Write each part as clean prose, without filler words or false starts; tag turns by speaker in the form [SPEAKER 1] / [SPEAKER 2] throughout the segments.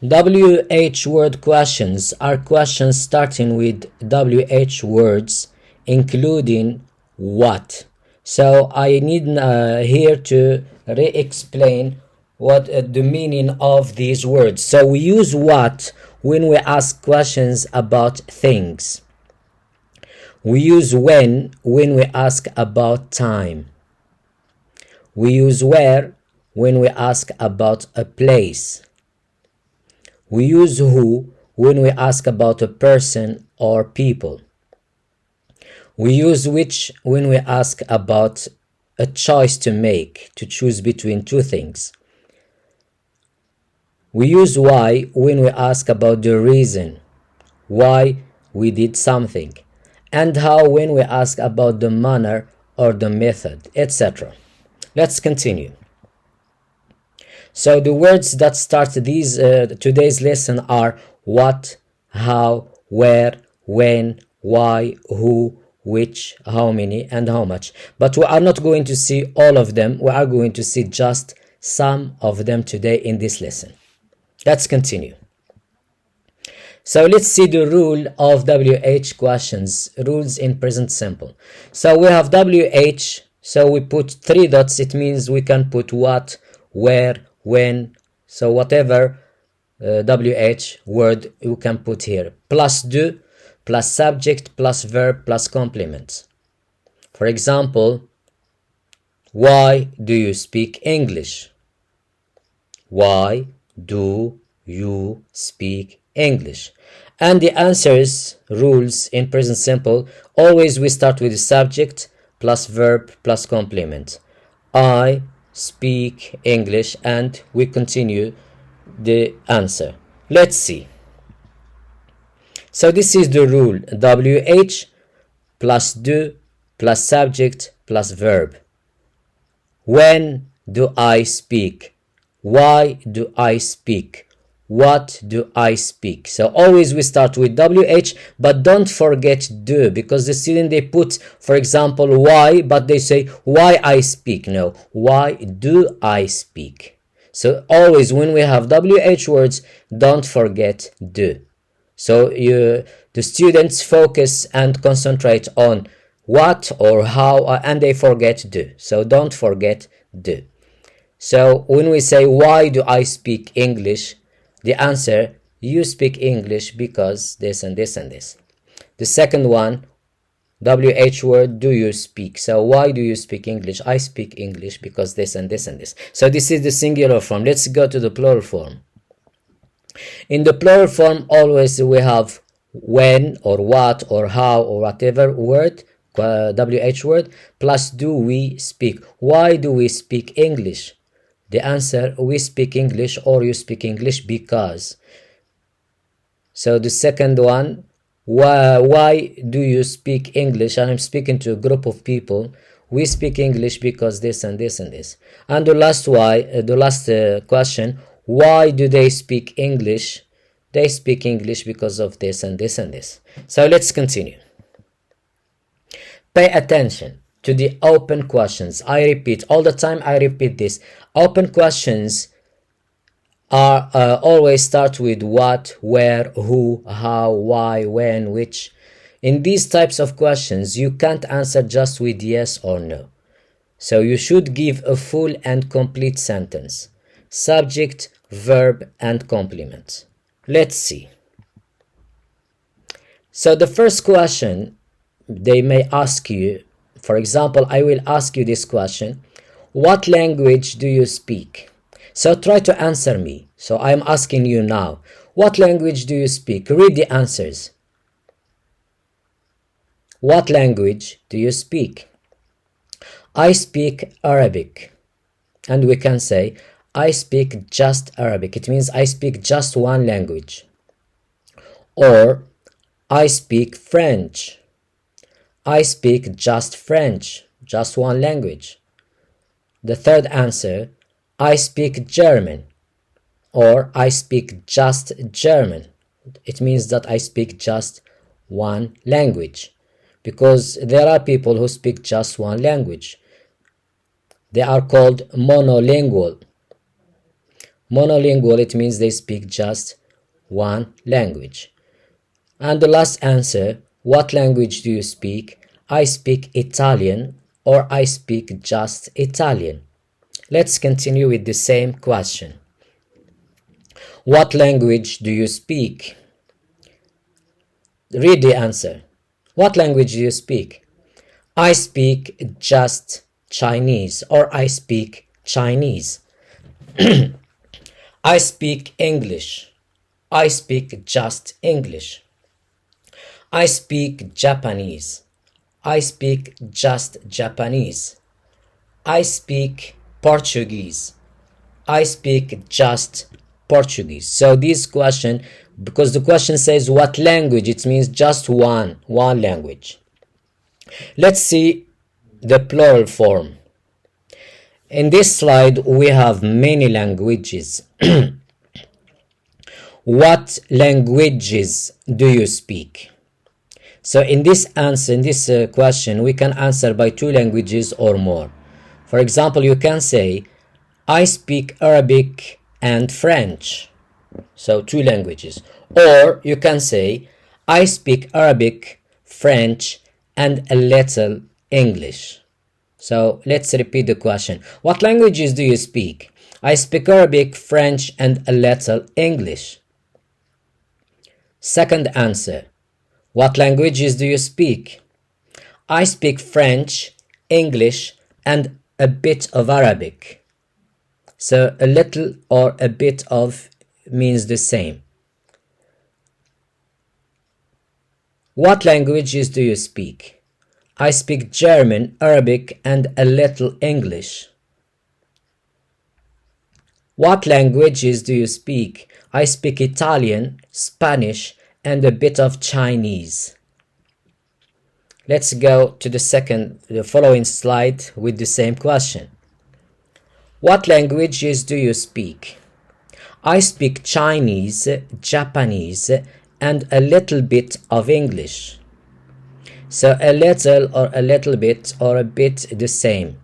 [SPEAKER 1] WH word questions are questions starting with WH words, including what. So I need here to re-explain what the meaning of these words. So we use what when we ask questions about things. We use when we ask about time. We use where when we ask about a place. We use who when we ask about a person or people. We use which when we ask about a choice to make, to choose between two things. We use why when we ask about the reason, why we did something, and how when we ask about the manner or the method, etc. Let's continue. So the words that start these today's lesson are what, how, where, when, why, who, which, how many, and how much. But we are not going to see all of them. We are going to see just some of them today in this lesson. Let's continue. So let's see the rule of WH questions, rules in present simple. So we have WH, so we put 3 dots. It means we can put what, where, when, so whatever WH word you can put here, plus do, plus subject, plus verb, plus complement. For example, why do you speak English? Why do you speak English? And the answers, rules in present simple, always we start with the subject plus verb plus complement. I speak English, and we continue the answer. Let's see. So this is the rule: WH plus do plus subject plus verb. When do I speak? Why do I speak? What do I speak? So always we start with WH, but don't forget do, because the student they put, for example, why, but they say why I speak. No, why do I speak? So always when we have WH words, don't forget do. So the students focus and concentrate on what or how, and they forget do. So don't forget do. So when we say why do I speak English, the answer, you speak English because this and this and this. The second one, WH word, do you speak? So why do you speak English? I speak English because this and this and this. So this is the singular form. Let's go to the plural form. In the plural form, always we have when or what or how or whatever word, WH word, plus do we speak. Why do we speak English? The answer, we speak English or you speak English because. So the second one, why do you speak English? And I'm speaking to a group of people. We speak English because this and this and this. And the last question, why do they speak English? They speak English because of this and this and this. So let's continue. Pay attention to the open questions. I repeat all the time, I repeat this. Open questions are always start with what, where, who, how, why, when, which. In these types of questions, you can't answer just with yes or no. So you should give a full and complete sentence. Subject, verb, and complement. Let's see. So the first question, they may ask you, for example, I will ask you this question: what language do you speak? So try to answer me. So I'm asking you now, what language do you speak? Read the answers. What language do you speak? I speak Arabic. And we can say, I speak just Arabic. It means I speak just one language. Or, I speak French. I speak just French, just one language. The third answer, I speak German, or I speak just German. It means that I speak just one language, because there are people who speak just one language. They are called monolingual. Monolingual, it means they speak just one language. And the last answer, what language do you speak? I speak Italian, or I speak just Italian. Let's continue with the same question. What language do you speak? Read the answer. What language do you speak? I speak just Chinese, or I speak Chinese. I speak English. I speak just English. I speak Japanese. I speak just Japanese. I speak Portuguese. I speak just Portuguese. So this question, because the question says what language, it means just one language. Let's see the plural form. In this slide we have many languages. What languages do you speak? So in this question, we can answer by two languages or more. For example, you can say, I speak Arabic and French. So two languages. Or you can say, I speak Arabic, French, and a little English. So let's repeat the question. What languages do you speak? I speak Arabic, French, and a little English. Second answer. What languages do you speak? I speak French, English, and a bit of Arabic. So a little or a bit of means the same. What languages do you speak? I speak German, Arabic, and a little English. What languages do you speak? I speak Italian, Spanish, and a bit of Chinese. Let's go to the following slide with the same question. What languages do you speak? I speak Chinese, Japanese, and a little bit of English. So a little or a little bit or a bit the same.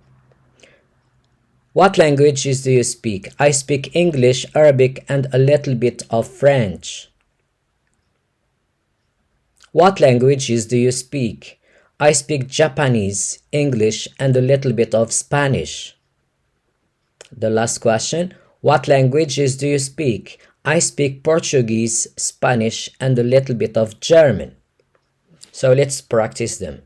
[SPEAKER 1] What languages do you speak? I speak English, Arabic, and a little bit of French. What languages do you speak? I speak Japanese, English, and a little bit of Spanish. The last question. What languages do you speak? I speak Portuguese, Spanish, and a little bit of German. So let's practice them.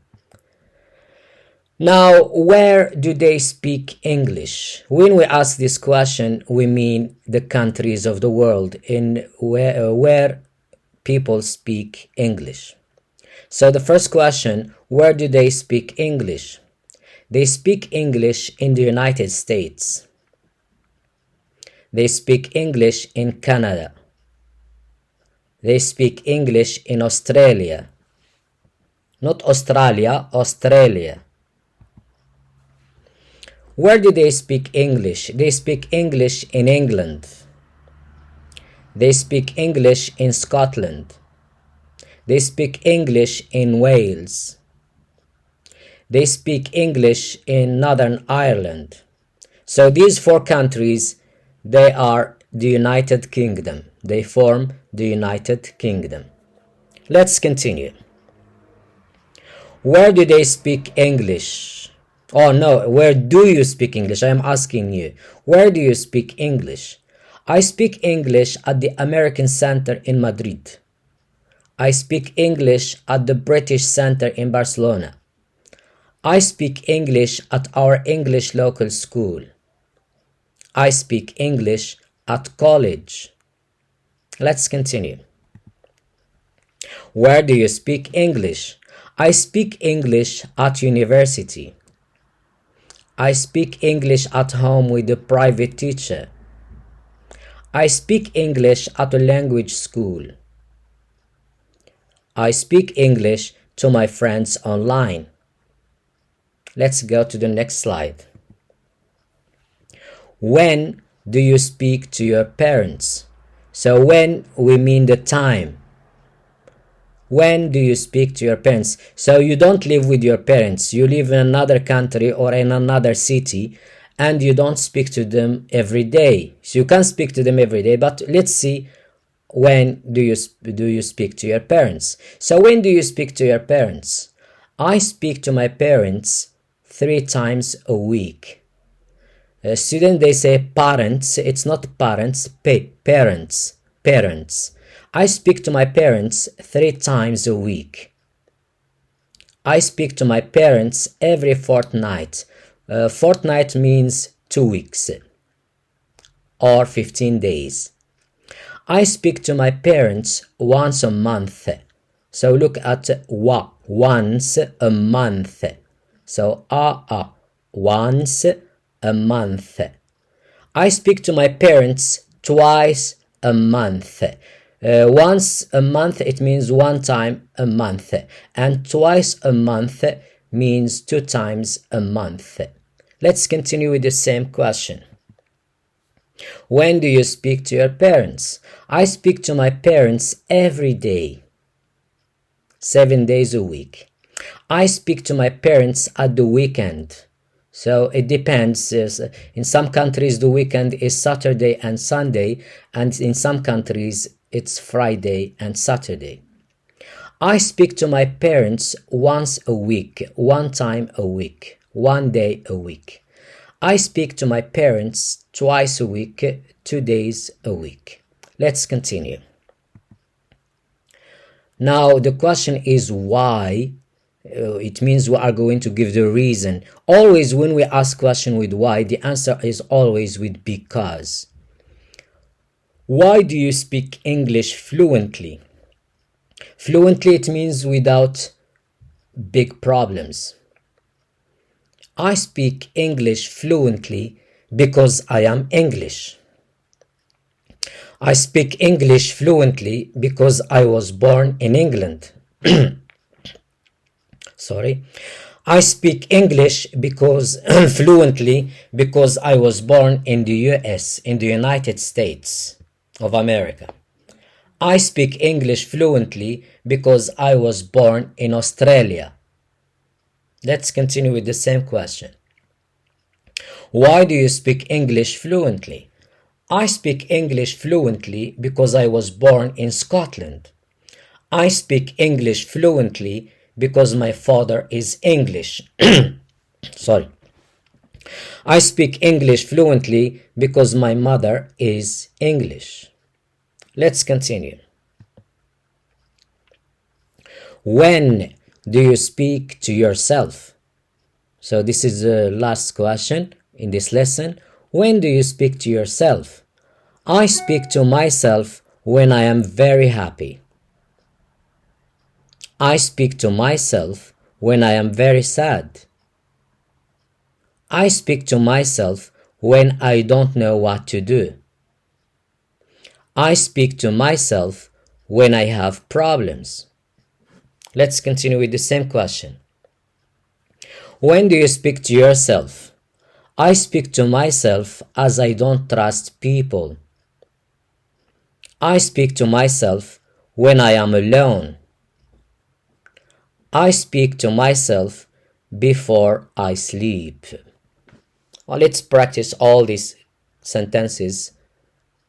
[SPEAKER 1] Now, where do they speak English? When we ask this question, we mean the countries of the world in where people speak English. So the first question, where do they speak English? They speak English in the United States. They speak English in Canada. They speak English in Australia. Not Australia, Australia. Where do they speak English? They speak English in England. They speak English in Scotland. They speak English in Wales. They speak English in Northern Ireland. So these four countries, they are the United Kingdom. They form the United Kingdom. Let's continue. Where do they speak English? Oh no, where do you speak English? I am asking you. Where do you speak English? I speak English at the American Center in Madrid. I speak English at the British Center in Barcelona. I speak English at our English local school. I speak English at college. Let's continue. Where do you speak English? I speak English at university. I speak English at home with a private teacher. I speak English at a language school. I speak English to my friends online. Let's go to the next slide. When do you speak to your parents? So when, we mean the time. When do you speak to your parents? So you don't live with your parents. You live in another country or in another city, and you don't speak to them every day. So you can speak to them every day, but let's see, when do you speak to your parents? So when do you speak to your parents? I speak to my parents 3 times a week. Students, they say parents. It's not parents, parents. Parents. I speak to my parents 3 times a week. I speak to my parents every fortnight. Fortnight means 2 weeks or 15 days. I speak to my parents once a month. So look at once a month. So once a month. I speak to my parents twice a month. Once a month, it means 1 time a month, and twice a month means 2 times a month. Let's continue with the same question. When do you speak to your parents? I speak to my parents every day, 7 days a week. I speak to my parents at the weekend. So it depends. In some countries the weekend is Saturday and Sunday, and in some countries it's Friday and Saturday. I speak to my parents once a week, 1 time a week, 1 day a week. I speak to my parents twice a week, 2 days a week. Let's continue. Now the question is why. It means we are going to give the reason. Always when we ask question with why, the answer is always with because. Why do you speak English fluently? Fluently, it means without big problems. I speak English fluently because I am English. I speak English fluently because I was born in England. Sorry. I speak English because fluently because I was born in the US, in the United States of America. I speak English fluently because I was born in Australia. Let's continue with the same question. Why do you speak English fluently? I speak English fluently because I was born in Scotland. I speak English fluently because my father is English. Sorry. I speak English fluently because my mother is English. Let's continue. When do you speak to yourself? So this is the last question in this lesson. When do you speak to yourself? I speak to myself when I am very happy. I speak to myself when I am very sad. I speak to myself when I don't know what to do. I speak to myself when I have problems. Let's continue with the same question. When do you speak to yourself? I speak to myself as I don't trust people. I speak to myself when I am alone. I speak to myself before I sleep. Well, let's practice all these sentences